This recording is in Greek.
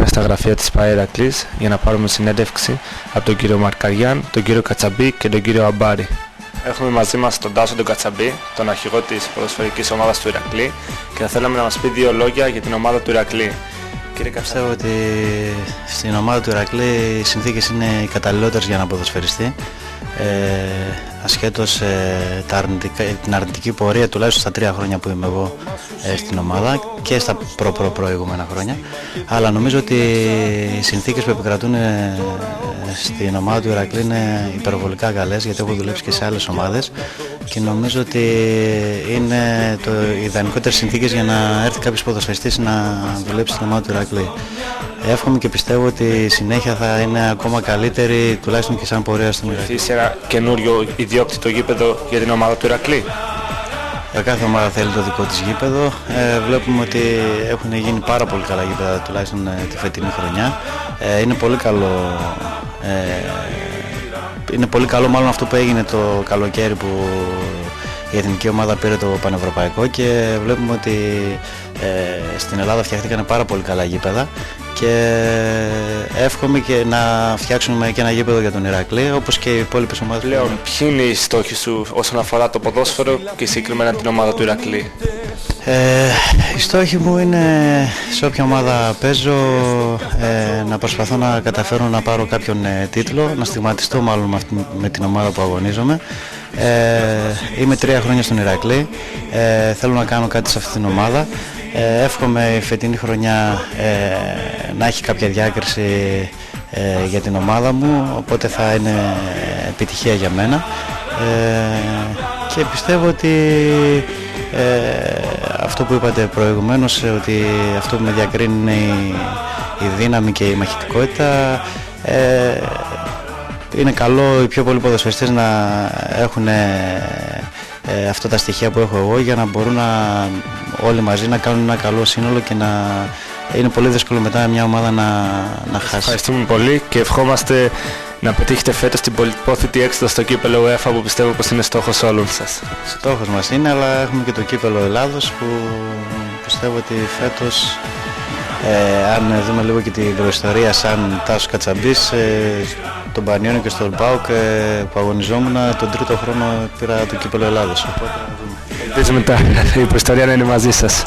σήμερα στα γραφεία της ΠΑΕ Ηρακλής για να πάρουμε συνέντευξη από τον κύριο Μαρκαριάν, τον κύριο Κατσαμπή και τον κύριο Αμπάρη. Έχουμε μαζί μας τον Τάσο τον Κατσαμπή, τον αρχηγό της ποδοσφαιρικής ομάδας του Ηρακλή, και θα θέλαμε να μας πει δύο λόγια για την ομάδα του Ηρακλή. Κύριε Κατσαμπή, πιστεύω ότι στην ομάδα του Ηρακλή οι συνθήκες είναι οι καταλληλότερες για να ποδοσφαιριστεί. Ασχέτως την αρνητική πορεία τουλάχιστον στα 3 χρόνια που είμαι εγώ στην ομάδα και στα προηγούμενα χρόνια, αλλά νομίζω ότι οι συνθήκες που επικρατούν στην ομάδα του Ηρακλή είναι υπερβολικά καλές, γιατί έχω δουλέψει και σε άλλες ομάδες και νομίζω ότι είναι οι ιδανικότερες συνθήκες για να έρθει κάποιος ποδοσφαιριστής να δουλέψει στην ομάδα του Ηρακλή. Εύχομαι και πιστεύω ότι η συνέχεια θα είναι ακόμα καλύτερη, τουλάχιστον και σαν πορεία στον Ηρακλή. Είσαι ένα καινούριο ιδιόκτητο γήπεδο για την ομάδα του Ηρακλή. Κάθε ομάδα θέλει το δικό της γήπεδο. Βλέπουμε ότι έχουν γίνει πάρα πολύ καλά γήπεδα, τουλάχιστον τη φετινή χρονιά. Είναι πολύ καλό. Είναι πολύ καλό μάλλον αυτό που έγινε το καλοκαίρι που η εθνική ομάδα πήρε το πανευρωπαϊκό, και βλέπουμε ότι στην Ελλάδα φτιάχτηκαν πάρα πολύ καλά γήπεδα και εύχομαι και να φτιάξουμε και ένα γήπεδο για τον Ηρακλή, όπως και οι υπόλοιπες ομάδες. Πλέον, ποιοι είναι οι στόχοι σου όσον αφορά το ποδόσφαιρο και συγκεκριμένα την ομάδα του Ηρακλή? Οι στόχοι μου είναι σε όποια ομάδα παίζω να προσπαθώ να καταφέρω να πάρω κάποιον τίτλο, να στιγματιστώ μάλλον με την ομάδα που αγωνίζομαι. Είμαι 3 χρόνια στον Ηρακλή, θέλω να κάνω κάτι σε αυτή την ομάδα. Εύχομαι η φετινή χρονιά να έχει κάποια διάκριση για την ομάδα μου, οπότε θα είναι επιτυχία για μένα, και πιστεύω ότι αυτό που είπατε προηγουμένως, ότι αυτό που με διακρίνει είναι η δύναμη και η μαχητικότητα. Είναι καλό οι πιο πολλοί ποδοσφαιριστές να έχουν αυτά τα στοιχεία που έχω εγώ, για να μπορούν όλοι μαζί να κάνουν ένα καλό σύνολο, και να είναι πολύ δύσκολο μετά μια ομάδα να χάσει. Ευχαριστούμε πολύ και ευχόμαστε να πετύχετε φέτος την πολυπόθητη έξοδο στο κύπελλο UEFA, που πιστεύω πως είναι στόχος όλων σας. Στόχος μας είναι, αλλά έχουμε και το κύπελλο Ελλάδος, που πιστεύω ότι φέτος, αν δούμε λίγο και την προϊστορία σαν Τάσος Κατσαμπής, τον Πανιόνιο και στον ΠΑΟΚ που αγωνιζόμουν, τον 3ο χρόνο πήρα το κύπελλο Ελλάδος. Οπότε, ελπίζουμε η προϊστορία να είναι μαζί σας.